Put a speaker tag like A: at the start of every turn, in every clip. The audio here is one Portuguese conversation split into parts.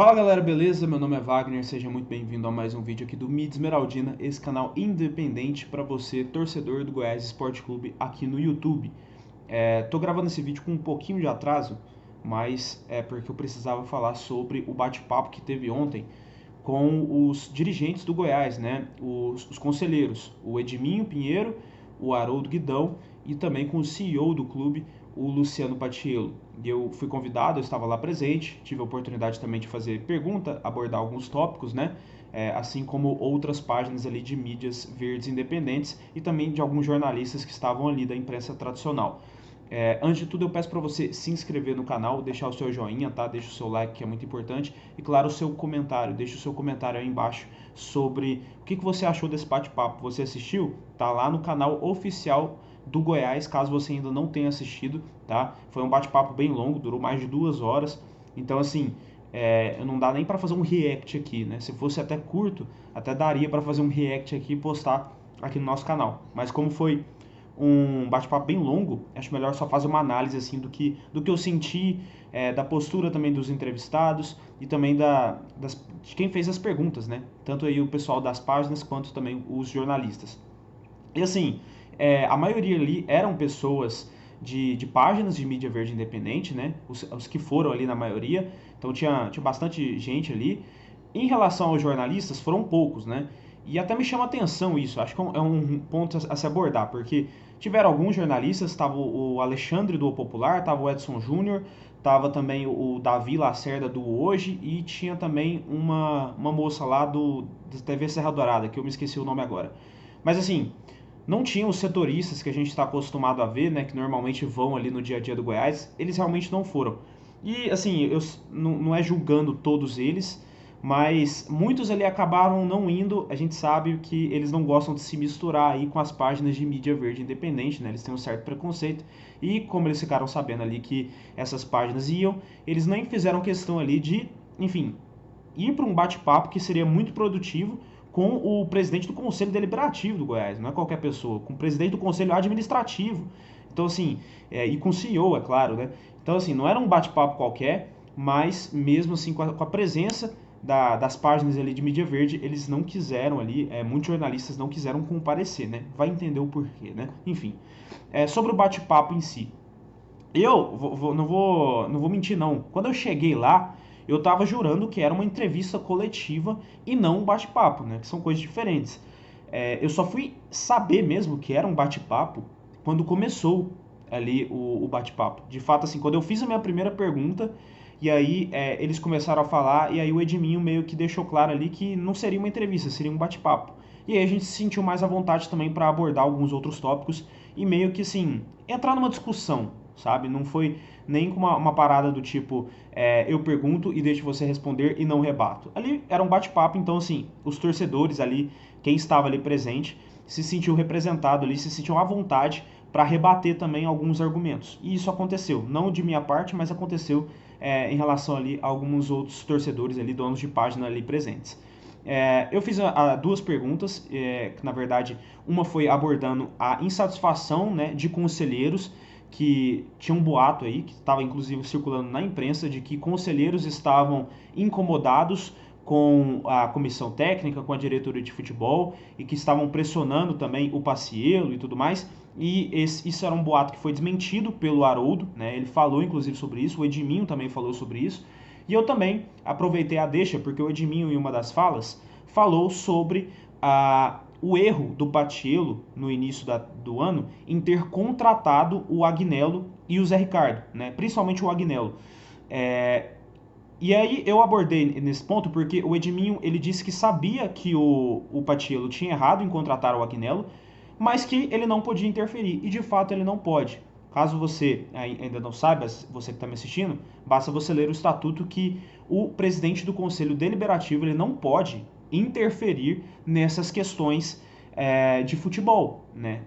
A: Fala galera, beleza? Meu nome é Wagner, seja muito bem-vindo a mais um vídeo aqui do Mídia Esmeraldina, esse canal independente para você, torcedor do Goiás Esporte Clube aqui no YouTube. Tô gravando esse vídeo com um pouquinho de atraso, mas é porque eu precisava falar sobre o bate-papo que teve ontem com os dirigentes do Goiás, né? Os conselheiros, o Edminho Pinheiro, o Haroldo Guidão e também com o CEO do clube, o Luciano Patiello. Eu fui convidado, eu estava lá presente, tive a oportunidade também de fazer pergunta, abordar alguns tópicos, né? Assim como outras páginas ali de mídias verdes independentes e também de alguns jornalistas que estavam ali da imprensa tradicional. Antes de tudo, eu peço para você se inscrever no canal, deixar o seu joinha, tá? Deixa o seu like, que é muito importante. E, claro, o seu comentário. Deixa o seu comentário aí embaixo sobre o que você achou desse bate-papo. Você assistiu? Tá lá no canal oficial do Goiás, caso você ainda não tenha assistido, tá? Foi um bate-papo bem longo, durou mais de 2 horas. Então, assim, não dá nem para fazer um react aqui, né? Se fosse até curto, até daria para fazer um react aqui e postar aqui no nosso canal. Mas como foi um bate-papo bem longo, acho melhor só fazer uma análise assim do que eu senti, da postura também dos entrevistados e também de quem fez as perguntas, né? Tanto aí o pessoal das páginas quanto também os jornalistas. E assim, a maioria ali eram pessoas de páginas de mídia verde independente, né? Os que foram ali na maioria, então tinha bastante gente ali. Em relação aos jornalistas, foram poucos, né? E até me chama atenção isso, acho que é um ponto a se abordar, porque tiveram alguns jornalistas, estava o Alexandre do O Popular, estava o Edson Júnior, estava também o Davi Lacerda do Hoje e tinha também uma moça lá da TV Serra Dourada, que eu me esqueci o nome agora. Mas assim, não tinha os setoristas que a gente está acostumado a ver, né, que normalmente vão ali no dia a dia do Goiás, eles realmente não foram. E assim, eu não é julgando todos eles, mas muitos ali acabaram não indo. A gente sabe que eles não gostam de se misturar aí com as páginas de mídia verde independente, né? Eles têm um certo preconceito. E como eles ficaram sabendo ali que essas páginas iam, eles nem fizeram questão ali de, enfim, ir para um bate-papo que seria muito produtivo com o presidente do Conselho Deliberativo do Goiás, não é qualquer pessoa, com o presidente do Conselho Administrativo. Então, assim, e com o CEO, é claro, né? Então, assim, não era um bate-papo qualquer, mas mesmo assim, com a presença das páginas ali de mídia verde, eles não quiseram ali, muitos jornalistas não quiseram comparecer, né? Vai entender o porquê, né? Enfim, sobre o bate-papo em si. Não vou mentir não. Quando eu cheguei lá, eu tava jurando que era uma entrevista coletiva e não um bate-papo, né? Que são coisas diferentes. Eu só fui saber mesmo que era um bate-papo quando começou ali o bate-papo. De fato, assim, quando eu fiz a minha primeira pergunta, e aí eles começaram a falar, e aí o Edminho meio que deixou claro ali que não seria uma entrevista, seria um bate-papo. E aí a gente se sentiu mais à vontade também para abordar alguns outros tópicos e meio que assim, entrar numa discussão, sabe? Não foi nem com uma parada do tipo, eu pergunto e deixo você responder e não rebato. Ali era um bate-papo, então assim, os torcedores ali, quem estava ali presente, se sentiu representado ali, se sentiu à vontade para rebater também alguns argumentos. E isso aconteceu, não de minha parte, mas aconteceu em relação ali a alguns outros torcedores ali, donos de página ali presentes. Eu fiz duas perguntas, que na verdade uma foi abordando a insatisfação, né, de conselheiros, que tinha um boato aí, que estava inclusive circulando na imprensa, de que conselheiros estavam incomodados com a comissão técnica, com a diretoria de futebol, e que estavam pressionando também o Paciello e tudo mais. E isso era um boato que foi desmentido pelo Haroldo, né? Ele falou inclusive sobre isso, o Edminho também falou sobre isso. E eu também aproveitei a deixa, porque o Edminho, em uma das falas, falou sobre o erro do Paciello no início do ano em ter contratado o Agnello e o Zé Ricardo, né? Principalmente o Agnello. E aí eu abordei nesse ponto porque o Edminho ele disse que sabia que o Paciello tinha errado em contratar o Agnello, mas que ele não podia interferir, e de fato ele não pode. Caso você ainda não saiba, você que está me assistindo, basta você ler o estatuto que o presidente do Conselho Deliberativo ele não pode interferir nessas questões de futebol. Né?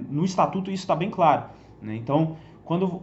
A: No estatuto isso está bem claro. Né? Então,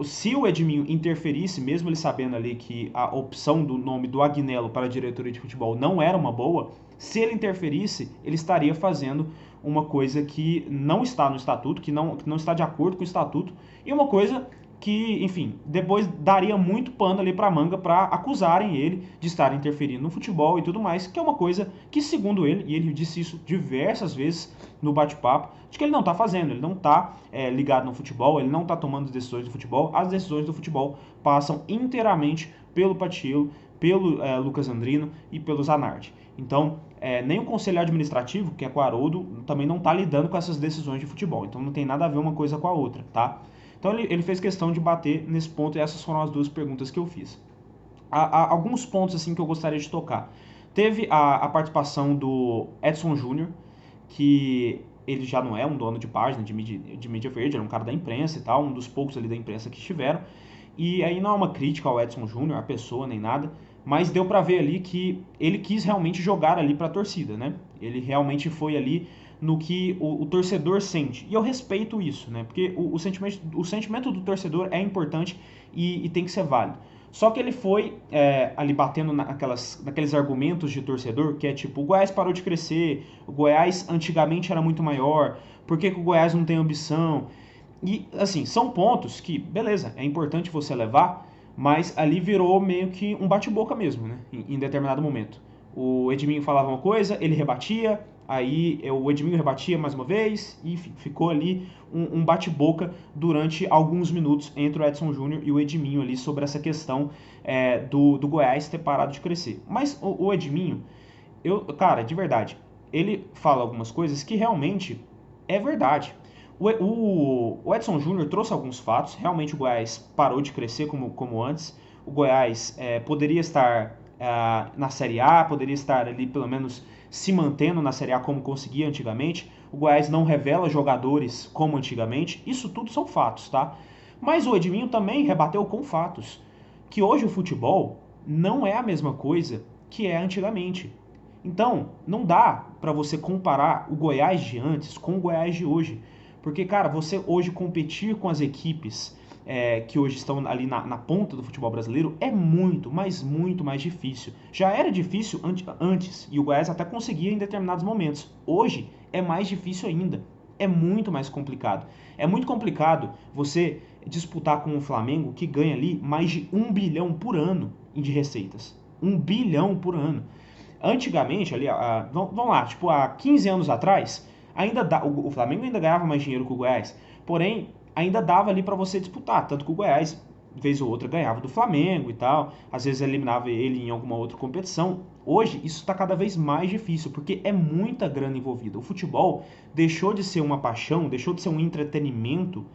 A: se o Edminho interferisse, mesmo ele sabendo ali que a opção do nome do Agnello para a diretoria de futebol não era uma boa, se ele interferisse, ele estaria fazendo uma coisa que não está no estatuto, que não está de acordo com o estatuto, e uma coisa que, enfim, depois daria muito pano ali pra manga pra acusarem ele de estar interferindo no futebol e tudo mais, que é uma coisa que, segundo ele, e ele disse isso diversas vezes no bate-papo, de que ele não tá fazendo, ele não tá ligado no futebol, ele não tá tomando as decisões do futebol, as decisões do futebol passam inteiramente pelo Patiello, pelo Lucas Andrino e pelo Zanardi. Então, nem o conselho administrativo, que é com o Haroldo, também não está lidando com essas decisões de futebol. Então não tem nada a ver uma coisa com a outra, tá? Então ele fez questão de bater nesse ponto e essas foram as duas perguntas que eu fiz. Há alguns pontos assim que eu gostaria de tocar. Teve a participação do Edson Júnior, que ele já não é um dono de página de mídia verde, ele é um cara da imprensa e tal, um dos poucos ali da imprensa que estiveram. E aí não é uma crítica ao Edson Júnior, a pessoa, nem nada, mas deu pra ver ali que ele quis realmente jogar ali pra torcida, né? Ele realmente foi ali no que o torcedor sente. E eu respeito isso, né? Porque o sentimento do torcedor é importante e tem que ser válido. Só que ele foi ali batendo naqueles argumentos de torcedor, que é tipo, o Goiás parou de crescer, o Goiás antigamente era muito maior, por que o Goiás não tem ambição? E, assim, são pontos que, beleza, é importante você levar, mas ali virou meio que um bate-boca mesmo, né? Em determinado momento. O Edminho falava uma coisa, ele rebatia, aí o Edminho rebatia mais uma vez, e ficou ali um bate-boca durante alguns minutos entre o Edson Júnior e o Edminho ali sobre essa questão do Goiás ter parado de crescer. Mas o Edminho, cara, de verdade, ele fala algumas coisas que realmente é verdade. O Edson Júnior trouxe alguns fatos. Realmente o Goiás parou de crescer como antes. O Goiás poderia estar na Série A, poderia estar ali pelo menos se mantendo na Série A como conseguia antigamente. O Goiás não revela jogadores como antigamente. Isso tudo são fatos, tá? Mas o Edminho também rebateu com fatos. Que hoje o futebol não é a mesma coisa que é antigamente. Então, não dá para você comparar o Goiás de antes com o Goiás de hoje. Porque, cara, você hoje competir com as equipes que hoje estão ali na ponta do futebol brasileiro é muito, mas muito mais difícil. Já era difícil antes, e o Goiás até conseguia em determinados momentos. Hoje é mais difícil ainda. É muito mais complicado. É muito complicado você disputar com o Flamengo, que ganha ali mais de 1 bilhão por ano de receitas. 1 bilhão por ano. Antigamente, ali, vamos lá, tipo, há 15 anos atrás, o Flamengo ainda ganhava mais dinheiro que o Goiás, porém, ainda dava ali para você disputar, tanto que o Goiás, vez ou outra, ganhava do Flamengo e tal, às vezes eliminava ele em alguma outra competição. Hoje, isso está cada vez mais difícil, porque é muita grana envolvida. O futebol deixou de ser uma paixão, deixou de ser um entretenimento,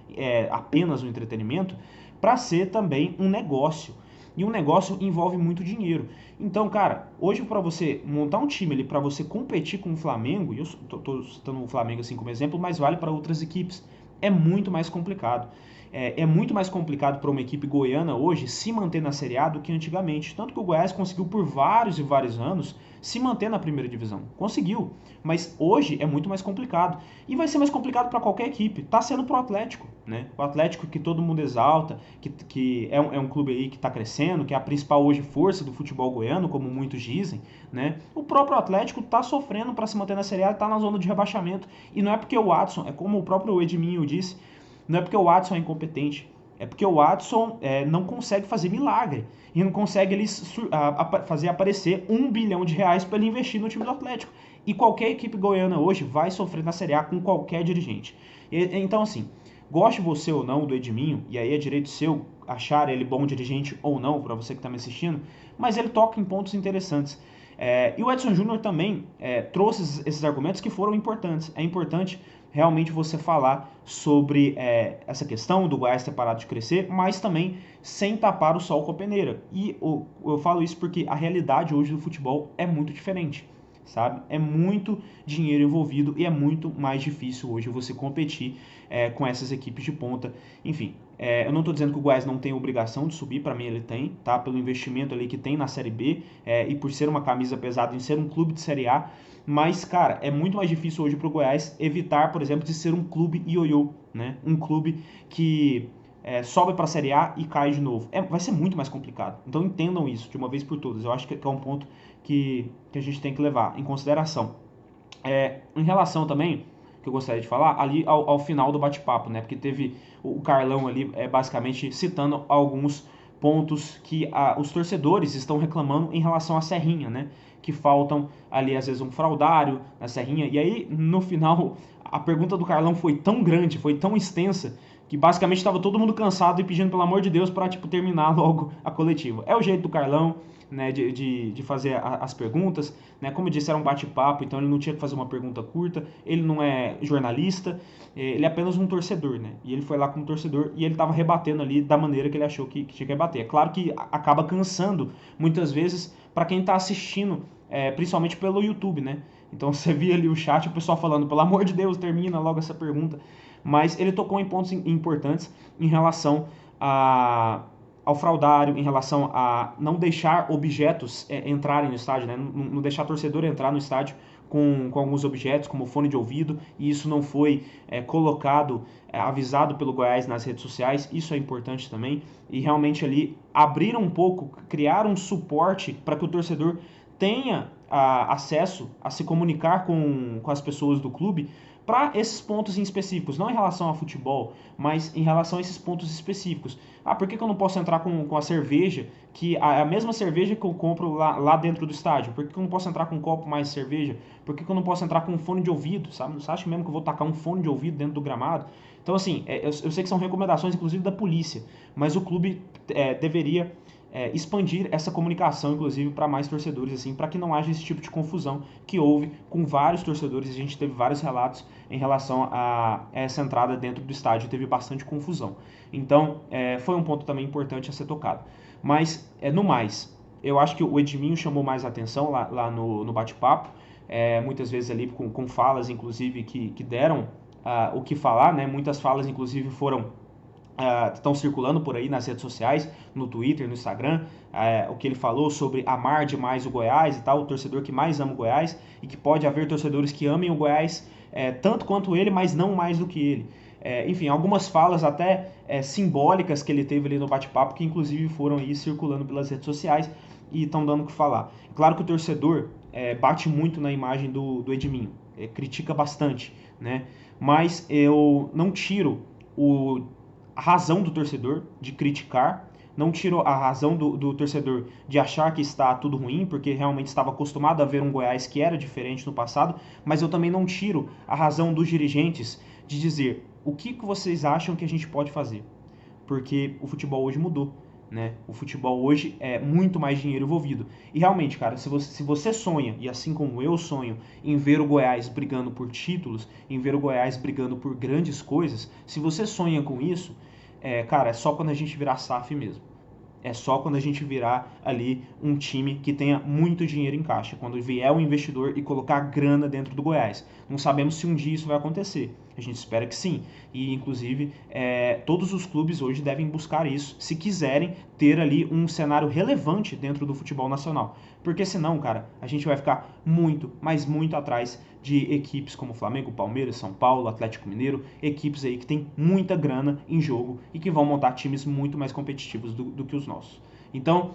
A: apenas um entretenimento, para ser também um negócio. E um negócio envolve muito dinheiro. Então, cara, hoje para você montar um time ali, para você competir com o Flamengo, e eu tô citando o Flamengo assim como exemplo, mas vale para outras equipes, é muito mais complicado. É muito mais complicado para uma equipe goiana hoje se manter na Série A do que antigamente. Tanto que o Goiás conseguiu por vários e vários anos se manter na primeira divisão. Conseguiu. Mas hoje é muito mais complicado. E vai ser mais complicado para qualquer equipe. Tá sendo pro Atlético, né? O Atlético que todo mundo exalta, que é um clube aí que está crescendo, que é a principal hoje força do futebol goiano, como muitos dizem, né? O próprio Atlético tá sofrendo para se manter na Série A, tá na zona de rebaixamento. E não é porque o Watson, é como o próprio Edminho disse, não é porque o Watson é incompetente, é porque o Watson não consegue fazer milagre. E não consegue ele fazer aparecer 1 bilhão de reais para ele investir no time do Atlético. E qualquer equipe goiana hoje vai sofrer na Série A com qualquer dirigente. Então, assim, goste você ou não do Edminho, e aí é direito seu achar ele bom dirigente ou não, para você que está me assistindo, mas ele toca em pontos interessantes. E o Edson Júnior também trouxe esses argumentos que foram importantes. É importante realmente você falar sobre essa questão do Goiás ter parado de crescer, mas também sem tapar o sol com a peneira. E eu falo isso porque a realidade hoje do futebol é muito diferente, sabe? É muito dinheiro envolvido e é muito mais difícil hoje você competir com essas equipes de ponta. Enfim, eu não estou dizendo que o Goiás não tem obrigação de subir, para mim ele tem, tá? Pelo investimento ali que tem na Série B e por ser uma camisa pesada em ser um clube de Série A, mas, cara, é muito mais difícil hoje para o Goiás evitar, por exemplo, de ser um clube ioiô, né? Um clube que sobe para a Série A e cai de novo. Vai ser muito mais complicado. Então entendam isso de uma vez por todas. Eu acho que é um ponto que a gente tem que levar em consideração. Em relação também, que eu gostaria de falar ali ao final do bate-papo, né? Porque teve o Carlão ali basicamente citando alguns pontos que os torcedores estão reclamando em relação à Serrinha, né? Que faltam ali às vezes um fraudário na Serrinha. E aí no final a pergunta do Carlão foi tão grande, foi tão extensa, que basicamente estava todo mundo cansado e pedindo pelo amor de Deus para tipo terminar logo a coletiva. É o jeito do Carlão, né, de fazer as perguntas, né? Como eu disse, era um bate-papo, então ele não tinha que fazer uma pergunta curta, ele não é jornalista, ele é apenas um torcedor, né? E ele foi lá como torcedor e ele estava rebatendo ali da maneira que ele achou que tinha que rebater. É claro que acaba cansando muitas vezes para quem está assistindo, principalmente pelo YouTube, né? Então você via ali o chat, o pessoal falando, pelo amor de Deus, termina logo essa pergunta. Mas ele tocou em pontos importantes em relação ao fraudário, em relação a não deixar objetos entrarem no estádio, né? Não deixar torcedor entrar no estádio com alguns objetos, como fone de ouvido, e isso não foi colocado, avisado pelo Goiás nas redes sociais, isso é importante também, e realmente ali abrir um pouco, criar um suporte para que o torcedor tenha acesso a se comunicar com as pessoas do clube para esses pontos em específicos, não em relação ao futebol, mas em relação a esses pontos específicos. Por que eu não posso entrar com a cerveja, que a mesma cerveja que eu compro lá dentro do estádio? Por que eu não posso entrar com um copo mais de cerveja? Por que eu não posso entrar com um fone de ouvido, sabe? Você acha mesmo que eu vou tacar um fone de ouvido dentro do gramado? Então, assim, eu sei que são recomendações, inclusive, da polícia, mas o clube deveria expandir essa comunicação, inclusive, para mais torcedores, assim, para que não haja esse tipo de confusão que houve com vários torcedores. A gente teve vários relatos em relação a essa entrada dentro do estádio, teve bastante confusão. Então, foi um ponto também importante a ser tocado. Mas, no mais, eu acho que o Edminho chamou mais atenção lá no bate-papo, muitas vezes ali com falas, inclusive, que deram o que falar, né? Muitas falas, inclusive, estão circulando por aí nas redes sociais, no Twitter, no Instagram, o que ele falou sobre amar demais o Goiás e tal, o torcedor que mais ama o Goiás, e que pode haver torcedores que amem o Goiás tanto quanto ele, mas não mais do que ele. Enfim, algumas falas até simbólicas que ele teve ali no bate-papo, que inclusive foram aí circulando pelas redes sociais e estão dando o que falar. Claro que o torcedor bate muito na imagem do Edminho, critica bastante, né? Mas eu não tiro a razão do torcedor de criticar, não tiro a razão do torcedor de achar que está tudo ruim, porque realmente estava acostumado a ver um Goiás que era diferente no passado, mas eu também não tiro a razão dos dirigentes de dizer o que vocês acham que a gente pode fazer, porque o futebol hoje mudou, né? O futebol hoje é muito mais dinheiro envolvido. E realmente, cara, se você sonha, e assim como eu sonho, em ver o Goiás brigando por títulos, em ver o Goiás brigando por grandes coisas, se você sonha com isso, cara, é só quando a gente virar SAF mesmo. É só quando a gente virar ali um time que tenha muito dinheiro em caixa. Quando vier o investidor e colocar grana dentro do Goiás. Não sabemos se um dia isso vai acontecer. A gente espera que sim. E, inclusive, todos os clubes hoje devem buscar isso, se quiserem ter ali um cenário relevante dentro do futebol nacional. Porque senão, cara, a gente vai ficar muito, mas muito atrás de equipes como Flamengo, Palmeiras, São Paulo, Atlético Mineiro, equipes aí que tem muita grana em jogo e que vão montar times muito mais competitivos do que os nossos. Então,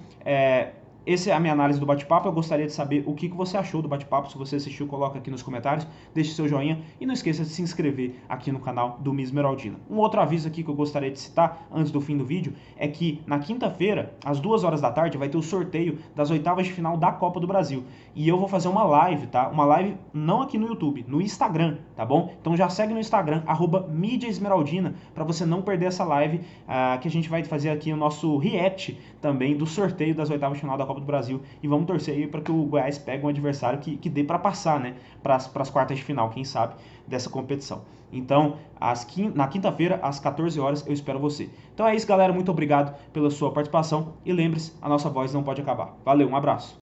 A: essa é a minha análise do bate-papo. Eu gostaria de saber o que você achou do bate-papo. Se você assistiu, coloca aqui nos comentários, deixe seu joinha e não esqueça de se inscrever aqui no canal do Miss Esmeraldina. Um outro aviso aqui que eu gostaria de citar antes do fim do vídeo é que na quinta-feira, às 2 horas da tarde, vai ter o sorteio das oitavas de final da Copa do Brasil. E eu vou fazer uma live, tá? Uma live não aqui no YouTube, no Instagram, tá bom? Então já segue no Instagram, @mídiaesmeraldina, para você não perder essa live, que a gente vai fazer aqui o nosso react também do sorteio das oitavas de final da Copa do Brasil, e vamos torcer aí para que o Goiás pegue um adversário que dê para passar, né, para as quartas de final, quem sabe, dessa competição. Então, na quinta-feira, às 14 horas, eu espero você. Então é isso, galera, muito obrigado pela sua participação, e lembre-se, a nossa voz não pode acabar. Valeu, um abraço.